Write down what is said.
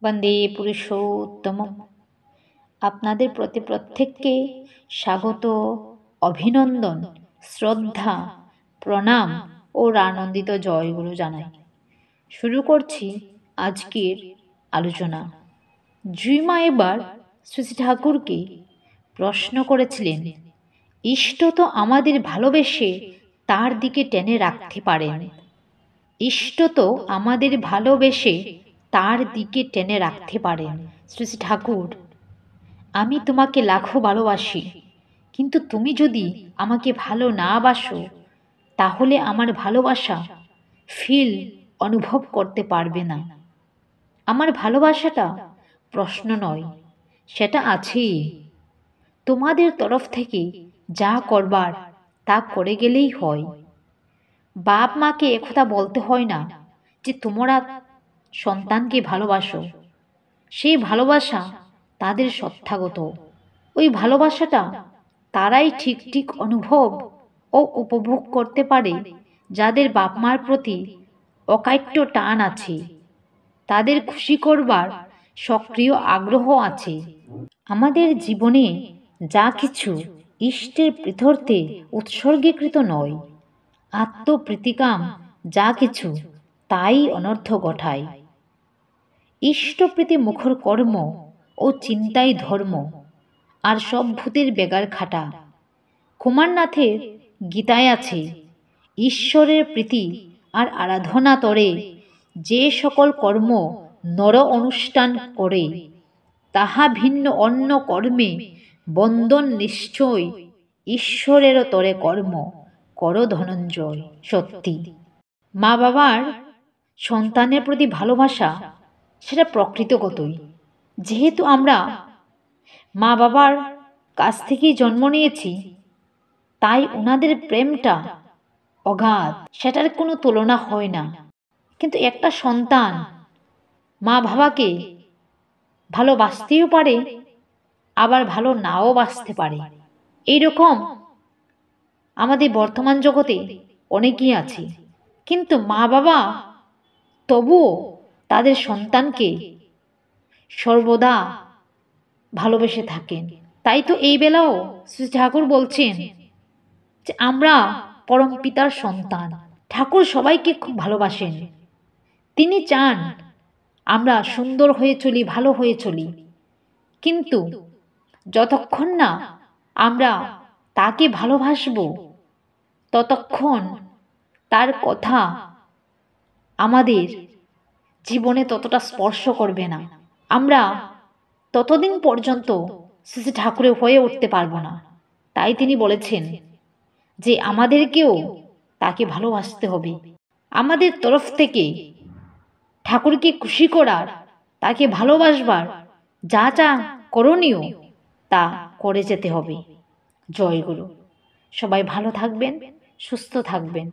বন্দে পুরুষোত্তমম। আপনাদের প্রতি প্রত্যেককে স্বাগত, অভিনন্দন, শ্রদ্ধা, প্রণাম ও আনন্দিত জয়গুরু জানাই। শুরু করছি আজকের আলোচনা। জুইমা এবার শ্রী শ্রী ঠাকুরকে প্রশ্ন করেছিলেন, ইষ্ট তো আমাদের ভালোবেসে তার দিকে টেনে রাখতে পারেন। ইষ্ট তো আমাদের ভালোবেসে তার দিকে টেনে রাখতে পারেন। শ্রী শ্রী ঠাকুর, আমি তোমাকে লাখো ভালোবাসি, কিন্তু তুমি যদি আমাকে ভালো না বাসো তাহলে আমার ভালোবাসা অনুভব করতে পারবে না। আমার ভালোবাসাটা প্রশ্ন নয়, সেটা আছেই। তোমাদের তরফ থেকে যা করবার তা করে গেলেই হয়। বাপ মাকে একথা বলতে হয় না যে তোমরা সন্তানকে ভালোবাসো। সেই ভালোবাসা তাদের সত্তাগত। ওই ভালোবাসাটা তারাই ঠিক ঠিক অনুভব ও উপভোগ করতে পারে যাদের বাপ মার প্রতি অকাট্য টান আছে, তাদের খুশি করবার সক্রিয় আগ্রহ আছে। আমাদের জীবনে যা কিছু ইষ্টের প্রীত্যর্থে উৎসর্গীকৃত নয়, আত্মপ্রীতিকাম যা কিছু তাই অনর্থ ঘটায়। ইষ্টপ্রীতি মুখর কর্ম ও চিন্তাই ধর্ম, আর সব ভূতের বেগার খাটা। কুমারনাথের গীতায় আছে, ঈশ্বরের প্রীতি আর আরাধনা তরে যে সকল কর্ম নর অনুষ্ঠান করে, তাহা ভিন্ন অন্য কর্মে বন্ধন নিশ্চয়। ঈশ্বরেরও তরে কর্ম কর ধনঞ্জয়। সত্যি, মা বাবার সন্তানের প্রতি ভালোবাসা সেটা প্রকৃতগতই। যেহেতু আমরা মা বাবার কাছ থেকেই জন্ম নিয়েছি, তাই ওনাদের প্রেমটা অগাধ, সেটার কোনো তুলনা হয় না। কিন্তু একটা সন্তান মা বাবাকে ভালোবাসতেও পারে, আবার ভালো নাও বাসতে পারে। এইরকম আমাদের বর্তমান জগতে অনেকেই আছে। কিন্তু মা বাবা তবুও তাদের সন্তানকে সর্বদা ভালোবেসে থাকেন। তাই তো এই বেলাও শ্রী ঠাকুর বলছেন যে আমরা পরম পিতার সন্তান। ঠাকুর সবাইকে খুব ভালোবাসেন। তিনি চান আমরা সুন্দর হয়ে চলি, ভালো হয়ে চলি। কিন্তু যতক্ষণ না আমরা তাকে ভালোবাসবো, ততক্ষণ তার কথা আমাদের জীবনে ততটা স্পর্শ করবে না। আমরা ততদিন পর্যন্ত শ্রী ঠাকুরের হয়ে উঠতে পারবো না। তাই তিনি বলেছেন যে আমাদেরকেও তাকে ভালোবাসতে হবে। আমাদের তরফ থেকে ঠাকুরকে খুশি করার, তাকে ভালোবাসবার যা যা করণীয় তা করে যেতে হবে। জয় গুরু। সবাই ভালো থাকবেন, সুস্থ থাকবেন।